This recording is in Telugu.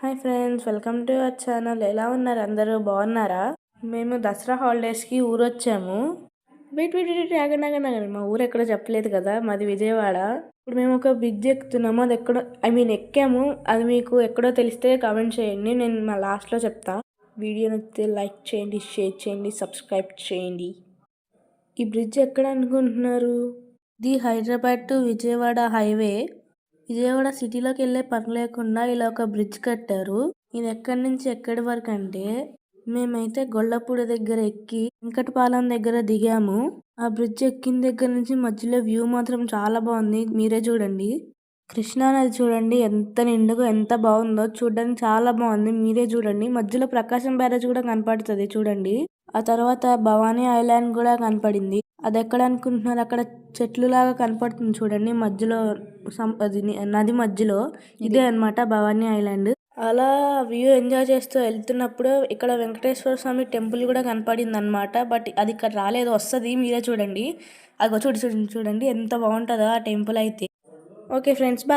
Hi friends, welcome to our channel. ఎలా ఉన్నారు? అందరూ బాగున్నారా? మేము దసరా హాలిడేస్కి ఊరొచ్చాము. వెయిట్ వెయిట్ వెయిట్ ఆగండి ఆగండి ఆగండి, మా ఊరు ఎక్కడో చెప్పలేదు కదా, మాది విజయవాడ. ఇప్పుడు మేము ఒక బ్రిడ్జ్ ఎక్కుతున్నాము. అది ఎక్కడో ఎక్కాము. అది మీకు ఎక్కడో తెలిస్తే కామెంట్ చేయండి, నేను మా లాస్ట్లో చెప్తా. వీడియో నచ్చితే లైక్ చేయండి, షేర్ చేయండి, సబ్స్క్రైబ్ చేయండి. ఈ బ్రిడ్జ్ ఎక్కడ అనుకుంటున్నారు? ఇది హైదరాబాద్ టు విజయవాడ హైవే. విజయవాడ సిటీలోకి వెళ్ళే పని లేకుండా ఇలా ఒక బ్రిడ్జ్ కట్టారు. ఇది ఎక్కడి నుంచి ఎక్కడి వరకు అంటే, మేమైతే గొల్లపూడి దగ్గర ఎక్కి వెంకటపాలెం దగ్గర దిగాము. ఆ బ్రిడ్జ్ ఎక్కిన దగ్గర నుంచి మధ్యలో వ్యూ మాత్రం చాలా బాగుంది. మీరే చూడండి. కృష్ణానది చూడండి ఎంత నిండుగా ఎంత బాగుందో, చూడడానికి చాలా బాగుంది. మీరే చూడండి. మధ్యలో ప్రకాశం బ్యారేజ్ కూడా కనపడుతుంది చూడండి. ఆ తర్వాత భవానీ ఐలాండ్ కూడా కనపడింది. అది ఎక్కడ అనుకుంటున్నారు? అక్కడ చెట్లు లాగా కనపడుతుంది చూడండి, మధ్యలో నది మధ్యలో. ఇదే అన్నమాట భవానీ ఐలాండ్. అలా వ్యూ ఎంజాయ్ చేస్తూ వెళ్తున్నప్పుడు ఇక్కడ వెంకటేశ్వర స్వామి టెంపుల్ కూడా కనపడింది అనమాట. బట్ అది ఇక్కడ రాలేదు, వస్తుంది. మీరే చూడండి. అది చూడండి ఎంత బాగుంటుందో ఆ టెంపుల్ అయితే. Okay friends, bye.